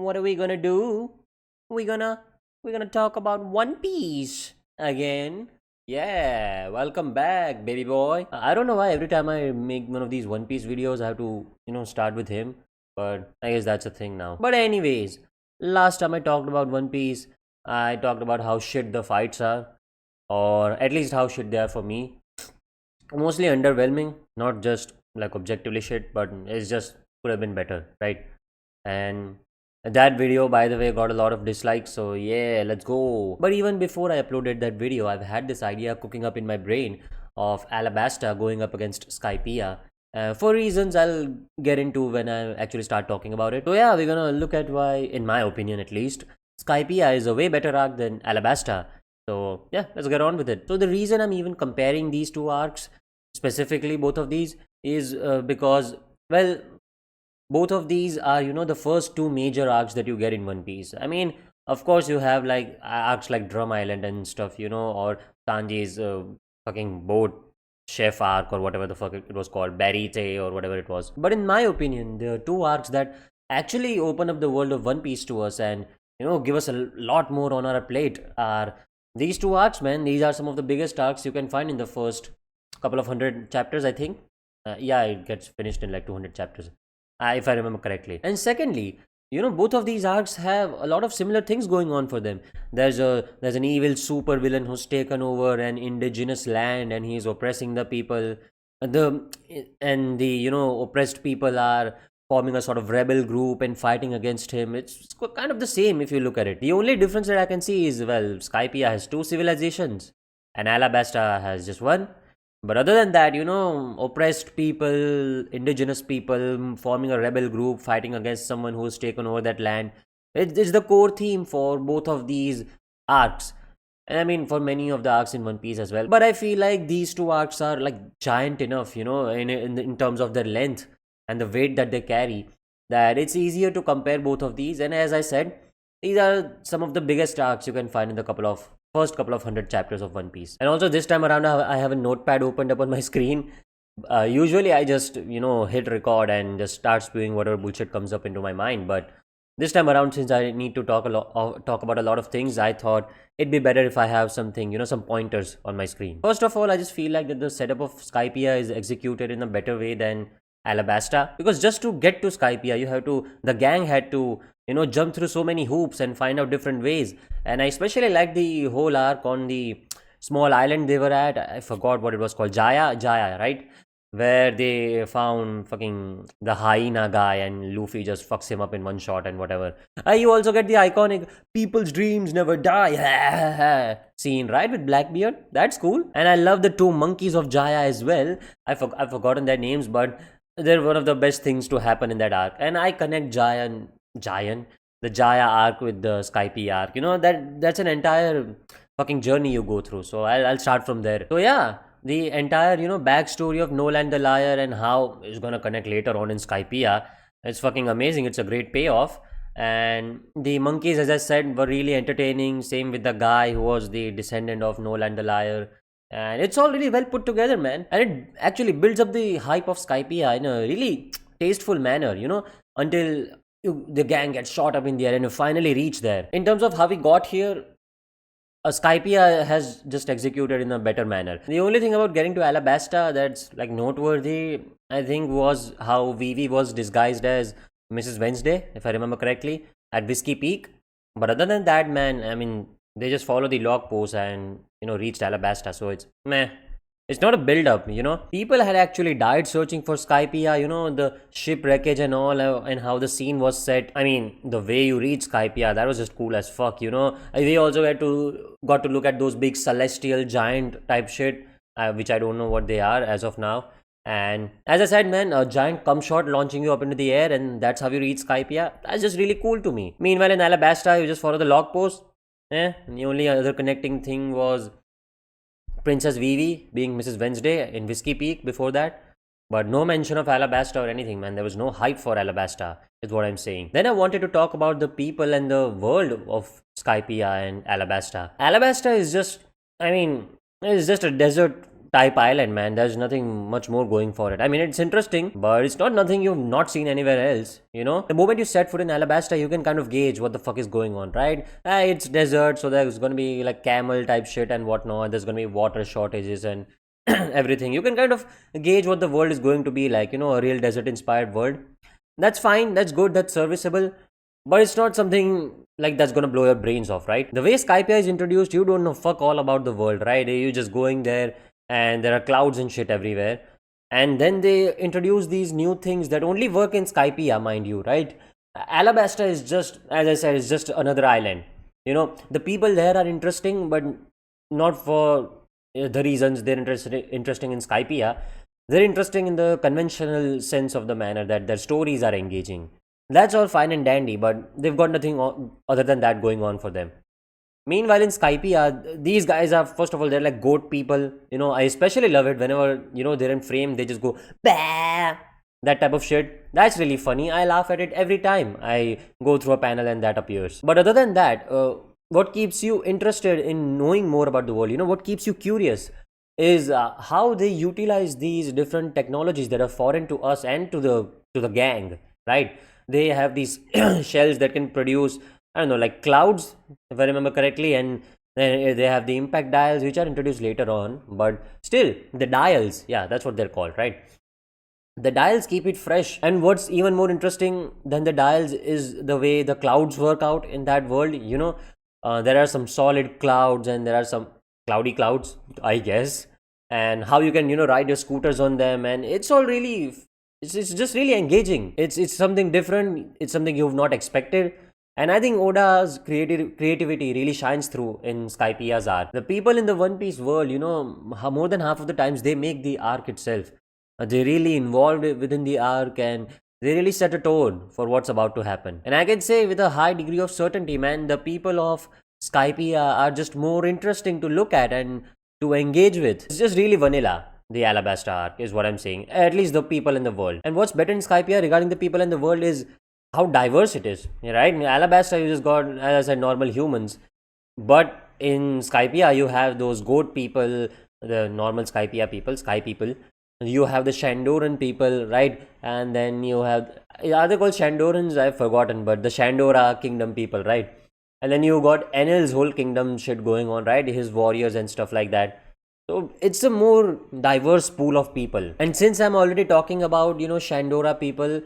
what are we gonna do? We're gonna we're gonna talk about One Piece again. Yeah, welcome back, baby boy. I don't know why every time I make one of these One Piece videos, I have to start with him, but I guess that's a thing now. But anyways, last time I talked about One Piece, I talked about how shit the fights are, or at least how shit they are for me. Mostly underwhelming, not just like objectively shit, but it's just could have been better, right? And that video, by the way, got a lot of dislikes, so yeah, let's go. But even before I uploaded that video, I've had this idea cooking up in my brain of Alabasta going up against Skypiea, for reasons I'll get into when I actually start talking about it. So yeah, we're gonna look at why, in my opinion at least, Skypiea is a way better arc than Alabasta. So yeah, let's get on with it. So the reason I'm even comparing these two arcs, specifically both of these, is because, well, both of these are the first two major arcs that you get in One Piece. I mean, of course you have like arcs like Drum Island and stuff, or Sanji's fucking boat chef arc, or whatever the fuck it was called, Barite or whatever it was. But in my opinion, the two arcs that actually open up the world of One Piece to us and give us a lot more on our plate are these two arcs, man. These are some of the biggest arcs you can find in the first couple of hundred chapters, I think. Yeah, it gets finished in like 200 chapters, if I remember correctly. And secondly, both of these arcs have a lot of similar things going on for them. There's an evil super villain who's taken over an indigenous land and he's oppressing the people. The oppressed people are forming a sort of rebel group and fighting against him. It's kind of the same if you look at it. The only difference that I can see is, well, Skypiea has two civilizations and Alabasta has just one. But other than that, oppressed people, indigenous people forming a rebel group, fighting against someone who's taken over that land. It's the core theme for both of these arcs. And I mean, for many of the arcs in One Piece as well. But I feel like these two arcs are like giant enough, in terms of their length and the weight that they carry, that it's easier to compare both of these. And as I said, these are some of the biggest arcs you can find in the first couple of hundred chapters of One Piece. And also this time around, I have a notepad opened up on my screen. Usually I just hit record and just start spewing whatever bullshit comes up into my mind. But this time around, since I need to talk about a lot of things, I thought it'd be better if I have something, some pointers on my screen. First of all, I just feel like that the setup of Skypiea is executed in a better way than Alabasta, because just to get to Skypiea, the gang had to jump through so many hoops and find out different ways. And I especially like the whole arc on the small island they were at. I forgot what it was called. Jaya, right? Where they found fucking the hyena guy and Luffy just fucks him up in one shot and whatever. You also get the iconic "people's dreams never die" scene, right, with Blackbeard. That's cool. And I love the two monkeys of Jaya as well. I've forgotten their names, but they're one of the best things to happen in that arc. And I connect the Jaya arc with the Skypiea arc. That's an entire fucking journey you go through. So I'll start from there. So yeah, the entire backstory of Nolan the Liar and how it's gonna connect later on in Skypiea, it's fucking amazing. It's a great payoff. And the monkeys, as I said, were really entertaining. Same with the guy who was the descendant of Nolan the Liar. And it's all really well put together, man. And it actually builds up the hype of Skypiea in a really tasteful manner, until the gang gets shot up in the air and you finally reach there. In terms of how we got here, Skypiea has just executed in a better manner. The only thing about getting to Alabasta that's like noteworthy, I think, was how Vivi was disguised as Mrs. Wednesday, if I remember correctly, at Whiskey Peak. But other than that, man, I mean, they just follow the log post and reached Alabasta. So it's meh. It's not a build up, People had actually died searching for Skypiea, the ship wreckage and all, and how the scene was set. I mean, the way you reach Skypiea, that was just cool as fuck, We also got to look at those big celestial giant type shit, which I don't know what they are as of now. And as I said, man, a giant cum shot launching you up into the air, and that's how you reach Skypiea. That's just really cool to me. Meanwhile, in Alabasta, you just follow the log post. And the only other connecting thing was Princess Vivi being Mrs. Wednesday in Whiskey Peak before that. But no mention of Alabasta or anything, man. There was no hype for Alabasta, is what I'm saying. Then I wanted to talk about the people and the world of Skypiea and Alabasta. Alabasta is just, it's just a desert type island, man. There's nothing much more going for it. I mean, it's interesting, but it's not nothing you've not seen anywhere else. You know, the moment you set foot in Alabasta, you can kind of gauge what the fuck is going on, right? It's desert, so there's gonna be like camel type shit and whatnot. There's gonna be water shortages and everything. You can kind of gauge what the world is going to be like. You know, a real desert inspired world. That's fine. That's good. That's serviceable. But it's not something like that's gonna blow your brains off, right? The way Skypiea is introduced, you don't know fuck all about the world, right? You're just going there and there are clouds and shit everywhere. And then they introduce these new things that only work in Skypiea, mind you, right? Alabasta is just, as I said, is just another island. You know, the people there are interesting, but not for the reasons they're interesting in Skypiea. They're interesting in the conventional sense of the manner that their stories are engaging. That's all fine and dandy, but they've got nothing other than that going on for them. Meanwhile, in Skypiea, these guys are, first of all, they're like goat people. You know, I especially love it whenever, you know, they're in frame, they just go, bah! That type of shit. That's really funny. I laugh at it every time I go through a panel and that appears. But other than that, what keeps you interested in knowing more about the world, you know, what keeps you curious is how they utilize these different technologies that are foreign to us and to the gang, right? They have these shells that can produce, I don't know, like clouds, if I remember correctly, and then they have the impact dials, which are introduced later on, but still, the dials, yeah, that's what they're called, right? The dials keep it fresh. And what's even more interesting than the dials is the way the clouds work out in that world. You know, there are some solid clouds and there are some cloudy clouds, I guess, and how you can, you know, ride your scooters on them, and it's all really, it's just really engaging. It's something different. It's something you've not expected. And I think Oda's creativity really shines through in Skypiea's art. The people in the One Piece world, you know, more than half of the times they make the arc itself. They really involved within the arc and they really set a tone for what's about to happen. And I can say with a high degree of certainty, man, the people of Skypiea are just more interesting to look at and to engage with. It's just really vanilla. The Alabasta arc is what I'm saying. At least the people in the world. And what's better in Skypiea regarding the people in the world is how diverse it is. Right? In Alabasta, you just got, as I said, normal humans. But in Skypiea, you have those goat people, the normal Skypiea people, sky people. You have the Shandoran people, right? And then you have, are they called Shandorans? I've forgotten, but the Shandora kingdom people, right? And then you got Enel's whole kingdom shit going on, right? His warriors and stuff like that. So it's a more diverse pool of people. And since I'm already talking about, you know, Shandora people,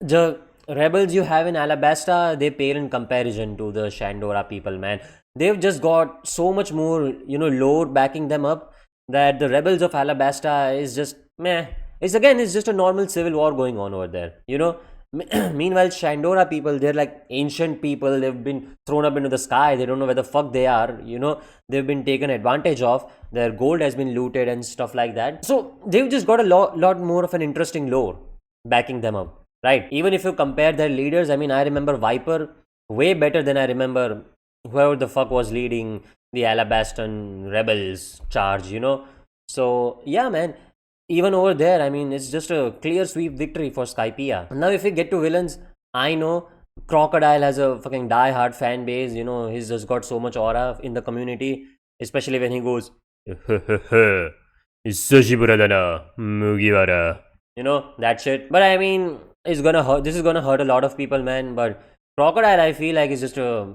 the rebels you have in Alabasta, they pale in comparison to the Shandora people, man. They've just got so much more, you know, lore backing them up that the rebels of Alabasta is just meh. It's just a normal civil war going on over there, you know. Meanwhile, Shandora people, they're like ancient people. They've been thrown up into the sky. They don't know where the fuck they are. You know, they've been taken advantage of. Their gold has been looted and stuff like that. So they've just got a lot more of an interesting lore backing them up, right? Even if you compare their leaders, I mean, I remember Viper way better than I remember whoever the fuck was leading the Alabastan rebels charge. You know, so yeah, man. Even over there, I mean, it's just a clear sweep victory for Skypiea. Now, if we get to villains, I know Crocodile has a fucking die-hard fan base. You know, he's just got so much aura in the community, especially when he goes, Mugiwara. You know, that shit. But I mean, it's gonna hurt. This is gonna hurt a lot of people, man. But Crocodile, I feel like, is just a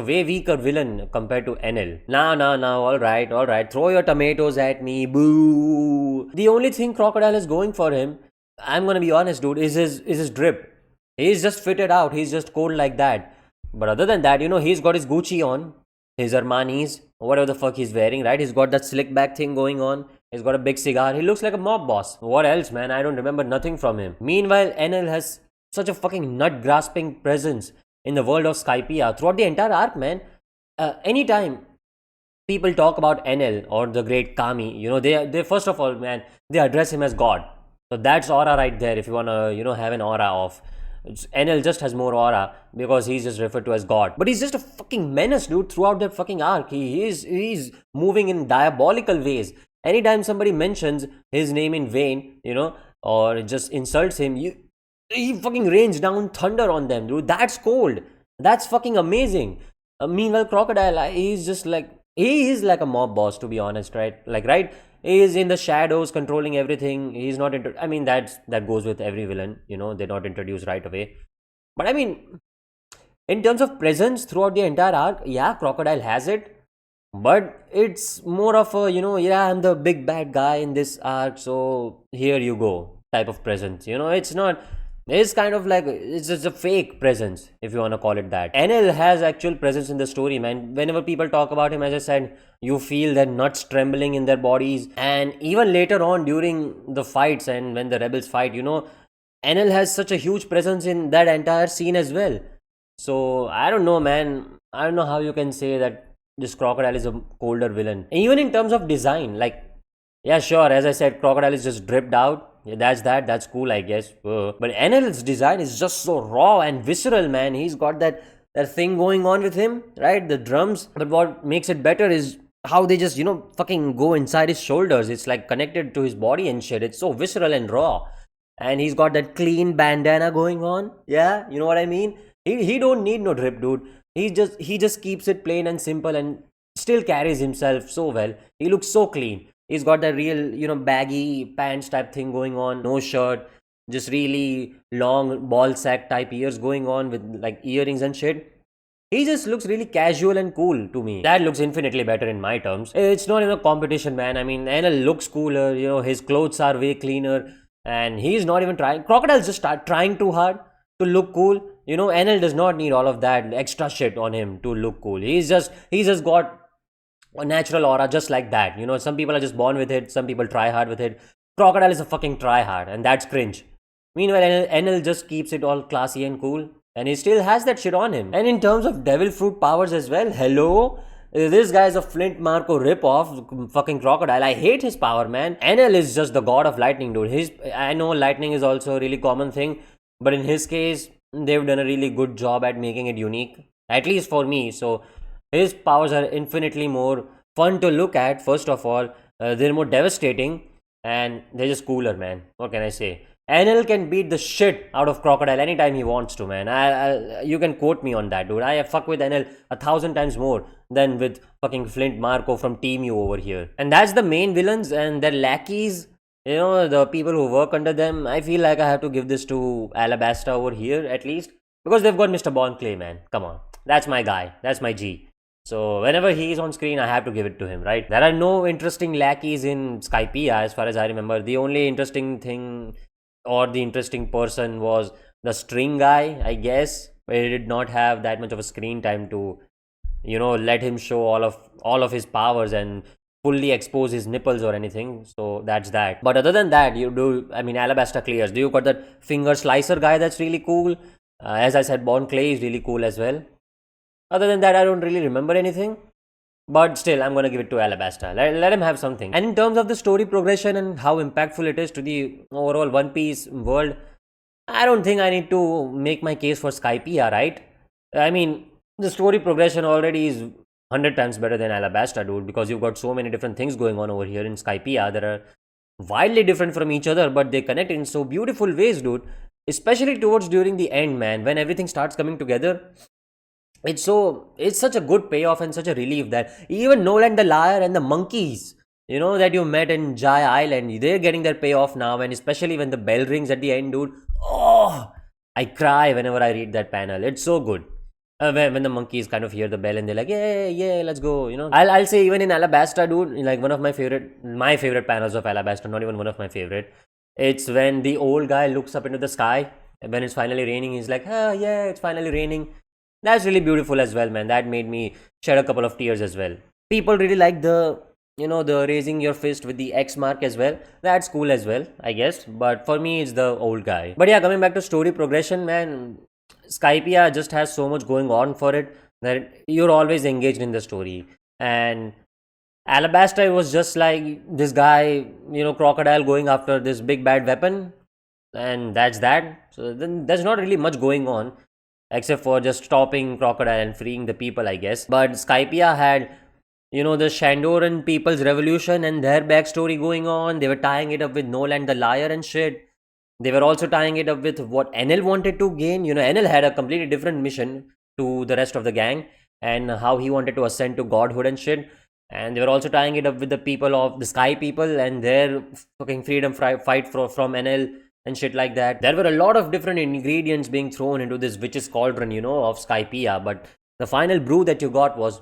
way weaker villain compared to Enel. Now, alright, throw your tomatoes at me, boo. The only thing Crocodile is going for him, I'm gonna be honest, dude, is his drip. He's just fitted out, he's just cold like that. But other than that, you know, he's got his Gucci on, his Armanis, whatever the fuck he's wearing, right? He's got that slick back thing going on. He's got a big cigar. He looks like a mob boss. What else, man? I don't remember nothing from him. Meanwhile, Enel has such a fucking nut-grasping presence in the world of Skypiea throughout the entire arc, man. Anytime people talk about Enel or the great Kami, you know, they first of all, man, they address him as God. So that's aura right there. If you wanna, you know, have an aura of, Enel just has more aura because he's just referred to as God. But he's just a fucking menace, dude, throughout that fucking arc. He's moving in diabolical ways. Anytime somebody mentions his name in vain, you know, or just insults him, he fucking rains down thunder on them, dude. That's cold. That's fucking amazing. Meanwhile, Crocodile, he's just like he is like a mob boss, to be honest, right? Like, right? He is in the shadows controlling everything. He's not into, I mean, that goes with every villain, they're not introduced right away. But I mean, in terms of presence throughout the entire arc, yeah, Crocodile has it, but it's more of a, yeah, I'm the big bad guy in this arc, so here you go type of presence. It's not, it's kind of like, it's just a fake presence, if you want to call it that. NL has actual presence in the story, man. Whenever people talk about him, as I said, you feel their nuts trembling in their bodies. And even later on during the fights and when the rebels fight, NL has such a huge presence in that entire scene as well. So I don't know, man. I don't know how you can say that this Crocodile is a colder villain. Even in terms of design, like, yeah, sure, as I said, Crocodile is just dripped out. Yeah, that's cool, I guess. But NL's design is just so raw and visceral, man. He's got that thing going on with him, right? The drums. But what makes it better is how they just, fucking go inside his shoulders. It's like connected to his body and shit. It's so visceral and raw. And he's got that clean bandana going on. Yeah, you know what I mean? He don't need no drip, dude. He just keeps it plain and simple and still carries himself so well. He looks so clean. He's got that real, baggy pants type thing going on, no shirt, just really long ball sack type ears going on with like earrings and shit. He just looks really casual and cool to me. That looks infinitely better in my terms. It's not in a competition, man. I mean, NL looks cooler, his clothes are way cleaner, and he's not even trying. Crocodiles just start trying too hard to look cool. NL does not need all of that extra shit on him to look cool. He's just got a natural aura just like that. Some people are just born with it, some people try hard with it. Crocodile is a fucking try hard, and that's cringe. Meanwhile, NL just keeps it all classy and cool, and he still has that shit on him. And in terms of devil fruit powers as well, hello? This guy is a Flint Marco ripoff, fucking Crocodile. I hate his power, man. NL is just the god of lightning, dude. I know lightning is also a really common thing, but in his case, they've done a really good job at making it unique, at least for me. So his powers are infinitely more fun to look at, first of all. They're more devastating, and they're just cooler, man. What can I say? NL can beat the shit out of Crocodile anytime he wants to, man. You can quote me on that, dude. I fuck with NL 1,000 times more than with fucking Flint Marco from Team U over here. And that's the main villains and their lackeys, the people who work under them. I feel like I have to give this to Alabasta over here, at least. Because they've got Mr. Bon Clay, man. Come on. That's my guy. That's my G. So whenever he is on screen, I have to give it to him, right? There are no interesting lackeys in Skypiea, as far as I remember. The only interesting thing or the interesting person was the string guy, I guess. But he did not have that much of a screen time to, let him show all of his powers and fully expose his nipples or anything. So that's that. But other than that, Alabasta clears. Do you got that finger slicer guy that's really cool? As I said, Bon Clay is really cool as well. Other than that, I don't really remember anything. But still, I'm going to give it to Alabasta. Let him have something. And in terms of the story progression and how impactful it is to the overall One Piece world, I don't think I need to make my case for Skypiea, right? I mean, the story progression already is 100 times better than Alabasta, dude, because you've got so many different things going on over here in Skypiea that are wildly different from each other, but they connect in so beautiful ways, dude. Especially towards during the end, man, when everything starts coming together. It's such a good payoff and such a relief that even Nolan the Liar and the monkeys, that you met in Jai Island, they're getting their payoff now. And especially when the bell rings at the end, dude, oh, I cry whenever I read that panel. It's so good. When the monkeys kind of hear the bell and they're like, yeah, yeah, let's go. I'll say even in Alabasta, dude, like one of my favorite panels of Alabasta, not even one of my favorite. It's when the old guy looks up into the sky and when it's finally raining. He's like, oh yeah, it's finally raining. That's really beautiful as well, man. That made me shed a couple of tears as well. People really like the raising your fist with the X mark as well. That's cool as well, I guess. But for me, it's the old guy. But yeah, coming back to story progression, man, Skypiea just has so much going on for it that you're always engaged in the story. And Alabasta was just like this guy, Crocodile going after this big bad weapon. And that's that. So then there's not really much going on except for just stopping Crocodile and freeing the people, I guess. But Skypiea had, the Shandoran People's Revolution and their backstory going on. They were tying it up with Nolan the Liar and shit. They were also tying it up with what NL wanted to gain. NL had a completely different mission to the rest of the gang. and how he wanted to ascend to godhood and shit. And they were also tying it up with the people of the Sky people and their fucking freedom fight from NL and shit like that. There were a lot of different ingredients being thrown into this witch's cauldron, of Skypiea, but the final brew that you got was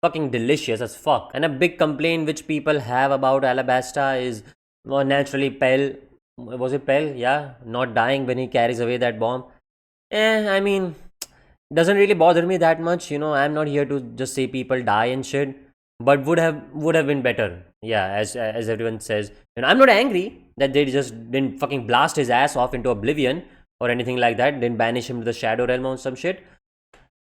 fucking delicious as fuck. And a big complaint which people have about Alabasta is, well, naturally Pell. Was it Pell? Yeah, not dying when he carries away that bomb. I mean, doesn't really bother me that much. I'm not here to just say people die and shit, but would have been better. Yeah, as everyone says. I'm not angry that they just didn't fucking blast his ass off into oblivion or anything like that. Didn't banish him to the shadow realm or some shit.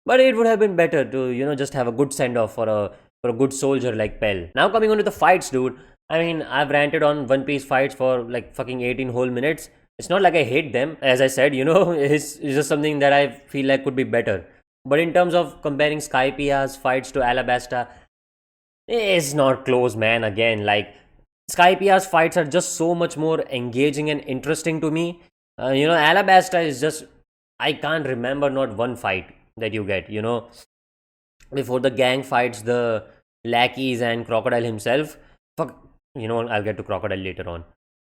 But it would have been better to, just have a good send off for a good soldier like Pell. Now coming on to the fights, dude. I mean, I've ranted on One Piece fights for like fucking 18 whole minutes. It's not like I hate them. As I said, it's just something that I feel like could be better. But in terms of comparing Skypiea's fights to Alabasta, it's not close, man. Again, like, Skypiea's fights are just so much more engaging and interesting to me. Alabasta is just, I can't remember not one fight that you get, before the gang fights the lackeys and Crocodile himself. Fuck, I'll get to Crocodile later on.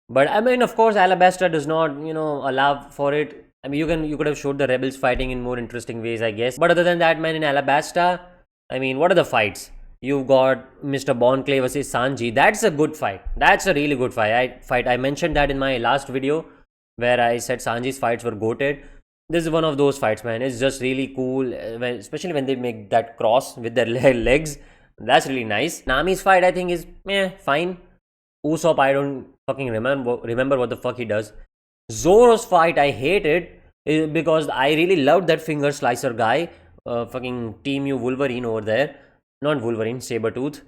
But I mean, of course, Alabasta does not, allow for it. I mean, you could have showed the rebels fighting in more interesting ways, I guess. But other than that, man, in Alabasta, I mean, what are the fights? You've got Mr. Bonclay versus Sanji. That's a good fight. That's a really good fight. I mentioned that in my last video where I said Sanji's fights were goated. This is one of those fights, man. It's just really cool, especially when they make that cross with their legs. That's really nice. Nami's fight, I think, is fine. Usopp, I don't fucking remember what the fuck he does. Zoro's fight, I hate it because I really loved that finger slicer guy. Fucking Team U Wolverine over there. Not Wolverine, Sabretooth.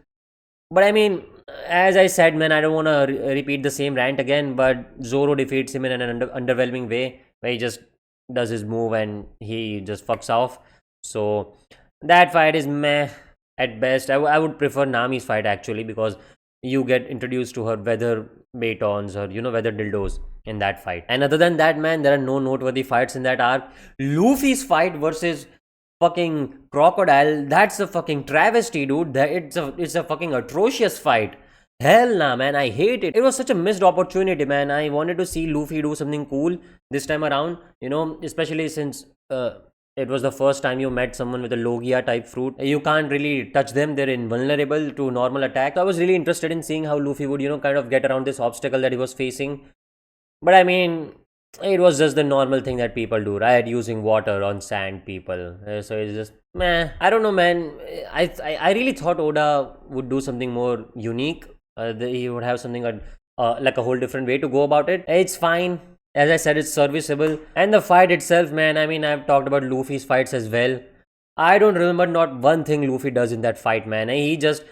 But I mean, as I said, man, I don't want to repeat the same rant again, but Zoro defeats him in an underwhelming way, where he just does his move and he just fucks off. So that fight is meh at best. I would prefer Nami's fight actually, because you get introduced to her weather batons or weather dildos in that fight. And other than that, man, there are no noteworthy fights in that arc. Luffy's fight versus fucking Crocodile, that's a fucking travesty, dude. It's a fucking atrocious fight. Hell nah, man, I hate it. It was such a missed opportunity, man. I wanted to see Luffy do something cool this time around, especially since it was the first time you met someone with a Logia type fruit. You can't really touch them. They're invulnerable to normal attack. So I was really interested in seeing how Luffy would, kind of get around this obstacle that he was facing. But I mean, it was just the normal thing that people do, right? Using water on sand people. So it's just, meh. I don't know, man. I really thought Oda would do something more unique. He would have something like a whole different way to go about it. It's fine. As I said, it's serviceable. And the fight itself, man, I mean, I've talked about Luffy's fights as well. I don't remember not one thing Luffy does in that fight, man. He just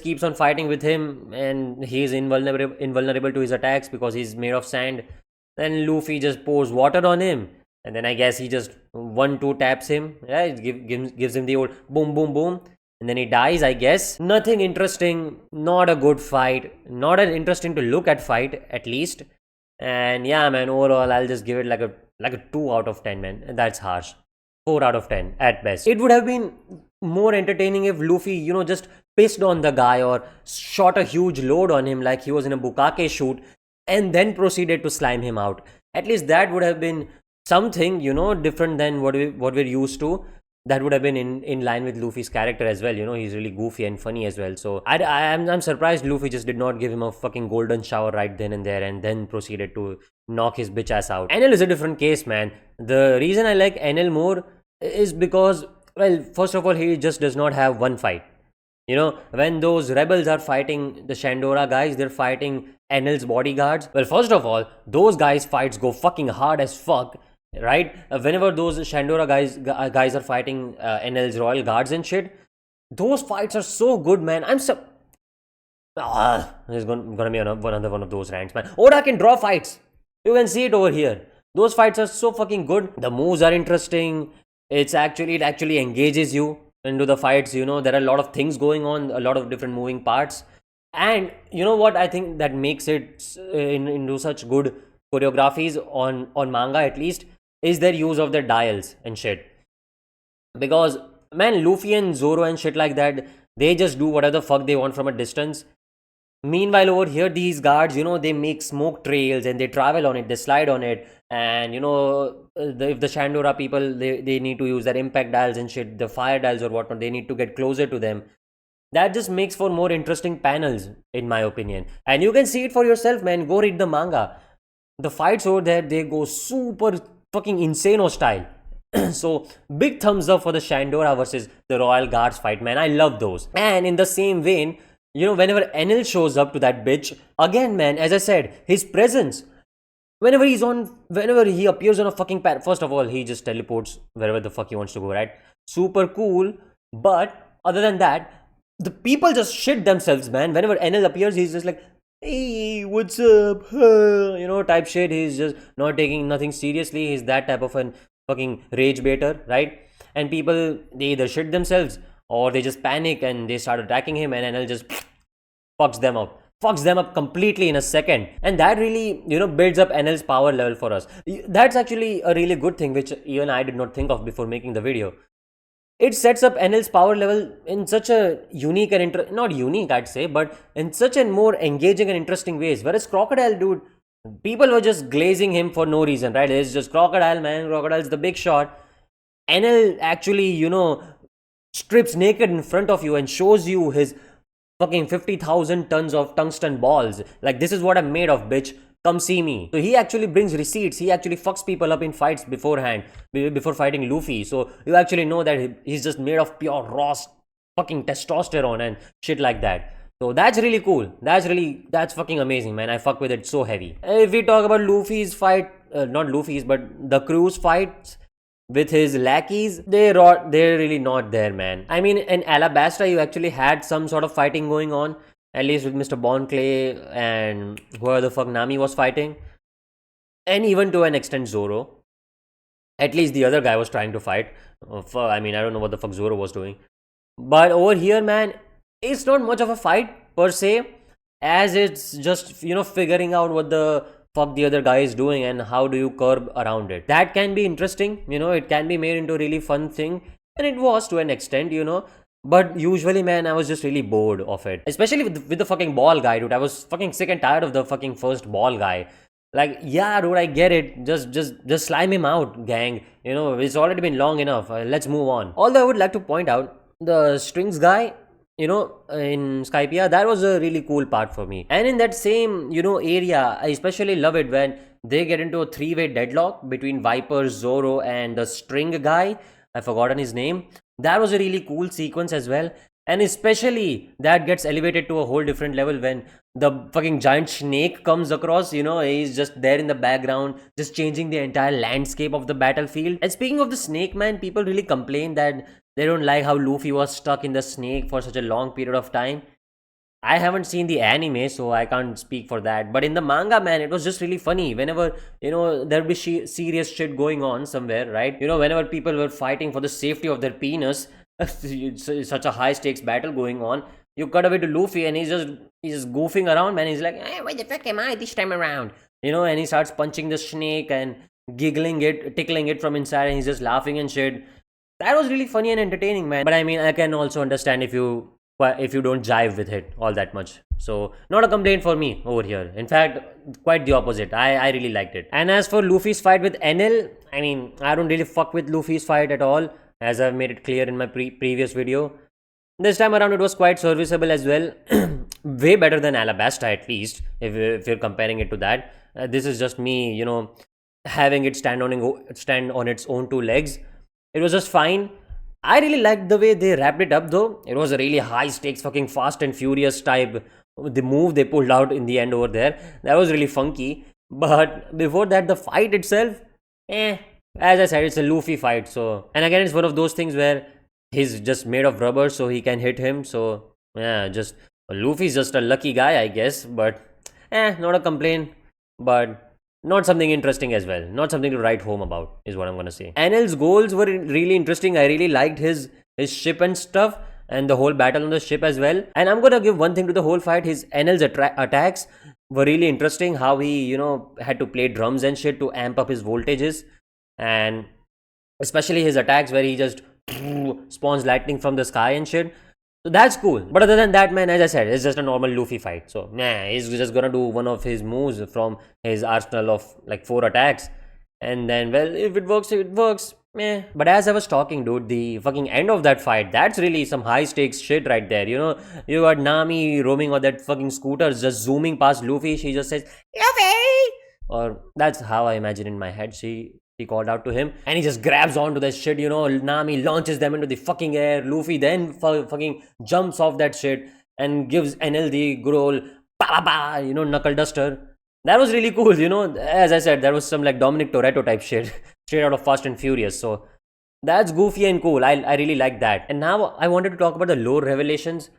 keeps on fighting with him, and he's invulnerable to his attacks because he's made of sand. Then Luffy just pours water on him, and then I guess he just 1-2 taps him. Yeah, gives him the old boom, boom, boom. And then he dies, I guess. Nothing interesting, not a good fight, not an interesting to look at fight, at least. And yeah, man, overall, I'll just give it like a 2 out of 10, man. That's harsh. 4 out of 10 at best. It would have been more entertaining if Luffy, just pissed on the guy or shot a huge load on him like he was in a Bukake shoot and then proceeded to slime him out. At least that would have been something, different than what we're used to. That would have been in line with Luffy's character as well. He's really goofy and funny as well. So I'm surprised Luffy just did not give him a fucking golden shower right then and there and then proceeded to knock his bitch ass out. NL is a different case, man. The reason I like NL more is because, well, first of all, he just does not have one fight. When those rebels are fighting the Shandora guys, they're fighting NL's bodyguards. Well, first of all, those guys' fights go fucking hard as fuck. Right? Whenever those Shandora guys are fighting NL's royal guards and shit, those fights are so good, man. There's gonna be another one of those rants, man. Oda can draw fights. You can see it over here. Those fights are so fucking good. The moves are interesting. It actually engages you into the fights. There are a lot of things going on, a lot of different moving parts. And you know what I think that makes it into such good choreographies on manga, at least, is their use of the dials and shit. Because man, Luffy and Zoro and shit like that, they just do whatever the fuck they want from a distance. Meanwhile, over here, these guards, they make smoke trails and they travel on it, they slide on it. And, if the Shandora people, they need to use their impact dials and shit, the fire dials or whatnot, they need to get closer to them. That just makes for more interesting panels, in my opinion. And you can see it for yourself, man. Go read the manga. The fights over there, they go super fucking insane style. So, big thumbs up for the Shandora versus the Royal Guards fight, man. I love those. And in the same vein, whenever Enel shows up to that bitch, again, man, as I said, his presence, whenever he appears on a fucking first of all, he just teleports wherever the fuck he wants to go, right? Super cool. But other than that, the people just shit themselves, man. Whenever Enel appears, he's just like, hey, what's up? Type shit. He's just not taking nothing seriously. He's that type of an fucking rage baiter, right? And people, they either shit themselves or they just panic and they start attacking him, and Enel just fucks them up completely in a second. And that really, builds up Enel's power level for us. That's actually a really good thing, which even I did not think of before making the video. It sets up Enel's power level in such a unique and not unique, I'd say, but in such a more engaging and interesting ways. Whereas Crocodile, dude, people were just glazing him for no reason, right? It's just Crocodile, man. Crocodile's the big shot. Enel actually, strips naked in front of you and shows you his fucking 50,000 tons of tungsten balls. Like, this is what I'm made of, bitch. Come see me. So he actually brings receipts. He actually fucks people up in fights beforehand, before fighting Luffy. So you actually know that he's just made of pure raw fucking testosterone and shit like that. So that's really cool. That's fucking amazing, man. I fuck with it so heavy. If we talk about Luffy's fight, not Luffy's, but the crew's fights with his lackeys, they're really not there, man. I mean, in Alabasta, you actually had some sort of fighting going on, at least with Mr. Bon Clay and whoever the fuck Nami was fighting, and even to an extent Zoro. At least the other guy was trying to fight. I mean, I don't know what the fuck Zoro was doing. But over here, man, it's not much of a fight per se, as it's just, figuring out what the fuck the other guy is doing and how do you curb around it. That can be interesting, it can be made into a really fun thing, and it was to an extent, but usually, man, I was just really bored of it, especially with the fucking ball guy, dude. I was fucking sick and tired of the fucking first ball guy. Like, yeah, dude, I get it, just slime him out, gang. It's already been long enough. Let's move on. Although I would like to point out the strings guy, in Skypiea, that was a really cool part for me. And in that same, area, I especially love it when they get into a three-way deadlock between Viper, Zoro, and the string guy. I've forgotten his name. That was a really cool sequence as well. And especially that gets elevated to a whole different level when the fucking giant snake comes across, he's just there in the background, just changing the entire landscape of the battlefield. And speaking of the snake, man, people really complain that they don't like how Luffy was stuck in the snake for such a long period of time. I haven't seen the anime, so I can't speak for that. But in the manga, man, it was just really funny. Whenever, there'd be serious shit going on somewhere, right? Whenever people were fighting for the safety of their penis, such a high stakes battle going on, you cut away to Luffy and he's just goofing around, man. He's like, hey, where the fuck am I this time around? And he starts punching the snake and tickling it from inside, and he's just laughing and shit. That was really funny and entertaining, man. But I mean, I can also understand if you don't jive with it all that much. So, not a complaint for me over here. In fact, quite the opposite. I really liked it. And as for Luffy's fight with Enel, I mean, I don't really fuck with Luffy's fight at all, as I've made it clear in my previous video. This time around, it was quite serviceable as well. Way better than Alabasta, at least, if you're comparing it to that. This is just me, having it stand on its own two legs. It was just fine. I really liked the way they wrapped it up, though. It was a really high stakes, fucking fast and furious type. The move they pulled out in the end over there, that was really funky. But before that, the fight itself, as I said, it's a Luffy fight. So, and again, it's one of those things where he's just made of rubber, so he can hit him. So, yeah, Luffy's just a lucky guy, I guess. But, not a complaint. But not something interesting as well. Not something to write home about, is what I'm gonna say. Enel's goals were really interesting. I really liked his ship and stuff, and the whole battle on the ship as well. And I'm gonna give one thing to the whole fight. Enel's attacks were really interesting. How he, had to play drums and shit to amp up his voltages. And especially his attacks where he just spawns lightning from the sky and shit. So that's cool. But other than that, man, as I said, it's just a normal Luffy fight. So, nah, he's just gonna do one of his moves from his arsenal of like 4 attacks. And then, well, if it works, it works. Meh. But as I was talking, dude, the fucking end of that fight, that's really some high stakes shit right there. You know, you got Nami roaming on that fucking scooter, just zooming past Luffy. She just says, Luffy! Or that's how I imagine in my head. She called out to him and he just grabs onto that shit, you know. Nami launches them into the fucking air. Luffy then fucking jumps off that shit and gives NL the good old you know, knuckle duster. That was really cool, you know. As I said, that was some like Dominic Toretto type shit straight out of Fast and Furious. So that's goofy and cool. I really like that. And now I wanted to talk about the lore revelations.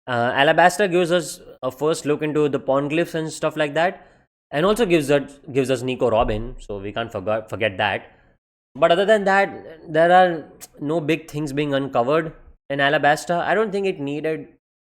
Alabasta gives us a first look into the poneglyphs and stuff like that, and also gives us Nico Robin, so we can't forget that. But other than that, there are no big things being uncovered in Alabasta. I don't think it needed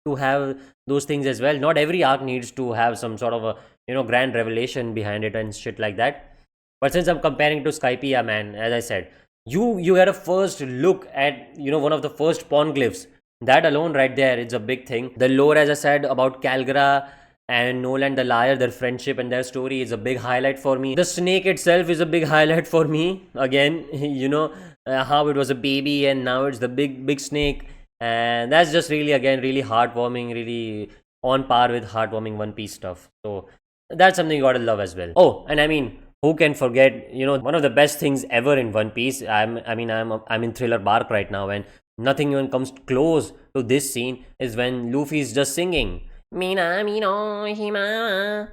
to have those things as well. Not every arc needs to have some sort of a, you know, grand revelation behind it and shit like that. But since I'm comparing to Skypiea, man, as I said, you had a first look at, you know, one of the first poneglyphs. That alone right there, it's a big thing. The lore, as I said, about Calgara and Nolan the Liar, their friendship and their story is a big highlight for me. The snake itself is a big highlight for me. Again, you know, how it was a baby and now it's the big snake. And that's just really, again, really heartwarming, really on par with heartwarming One Piece stuff. So that's something you gotta love as well. Oh, and I mean, who can forget, you know, one of the best things ever in One Piece. I'm in Thriller Bark right now, and nothing even comes close to this scene is when Luffy's just singing Mina Mino Hima.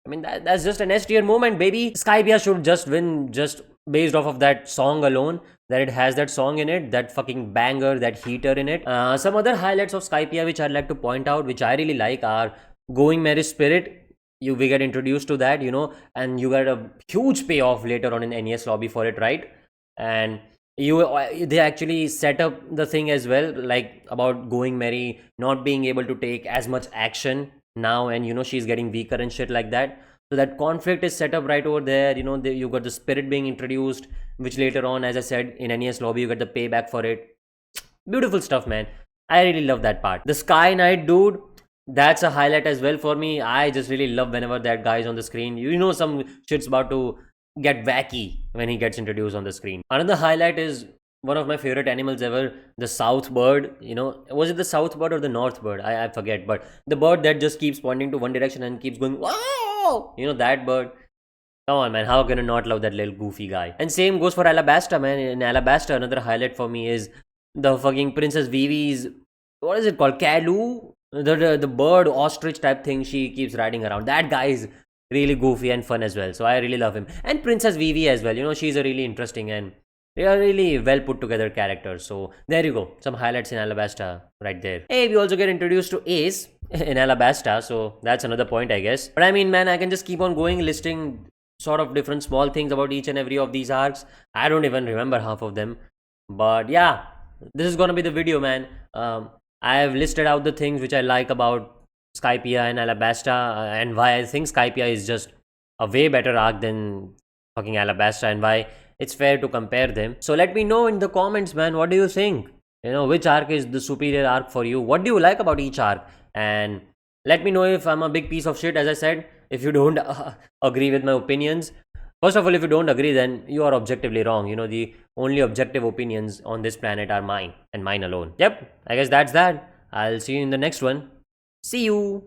I mean, that's just an S tier moment, baby. Skypiea should just win just based off of that song alone. That it has that song in it, that fucking banger, that heater in it. Some other highlights of Skypiea which I'd like to point out, which I really like, are Going Merry Spirit. We get introduced to that, you know, and you get a huge payoff later on in NES lobby for it, right? And they actually set up the thing as well, like about Going Merry not being able to take as much action now, and you know, she's getting weaker and shit like that. So that conflict is set up right over there. You know, you got the spirit being introduced, which later on, as I said, in NES lobby you get the payback for it. Beautiful stuff, man. I really love that part. The Sky Knight dude, that's a highlight as well for me. I just really love whenever that guy is on the screen. You know, some shit's about to get wacky when he gets introduced on the screen. Another highlight is one of my favorite animals ever, the South bird. You know, was it the South bird or the North bird? I forget, but the bird that just keeps pointing to one direction and keeps going, wow! You know, that bird. Come on, man, how can I not love that little goofy guy? And same goes for Alabasta, man. In Alabasta, another highlight for me is the fucking Princess Vivi's, what is it called? Kalu? The bird ostrich type thing she keeps riding around. That guy is really goofy and fun as well. So I really love him. And Princess Vivi as well. You know, she's a really interesting and they are really well put together characters. So there you go. Some highlights in Alabasta right there. Hey, we also get introduced to Ace in Alabasta. So that's another point, I guess. But I mean, man, I can just keep on going listing sort of different small things about each and every of these arcs. I don't even remember half of them. But yeah, this is gonna be the video, man. I have listed out the things which I like about Skypiea and Alabasta, and why I think Skypiea is just a way better arc than fucking Alabasta, and why it's fair to compare them. So let me know in the comments, man, what do you think? You know, which arc is the superior arc for you? What do you like about each arc? And let me know if I'm a big piece of shit, as I said, if you don't agree with my opinions. First of all, if you don't agree, then you are objectively wrong. You know, the only objective opinions on this planet are mine and mine alone. Yep, I guess that's that. I'll see you in the next one. See you.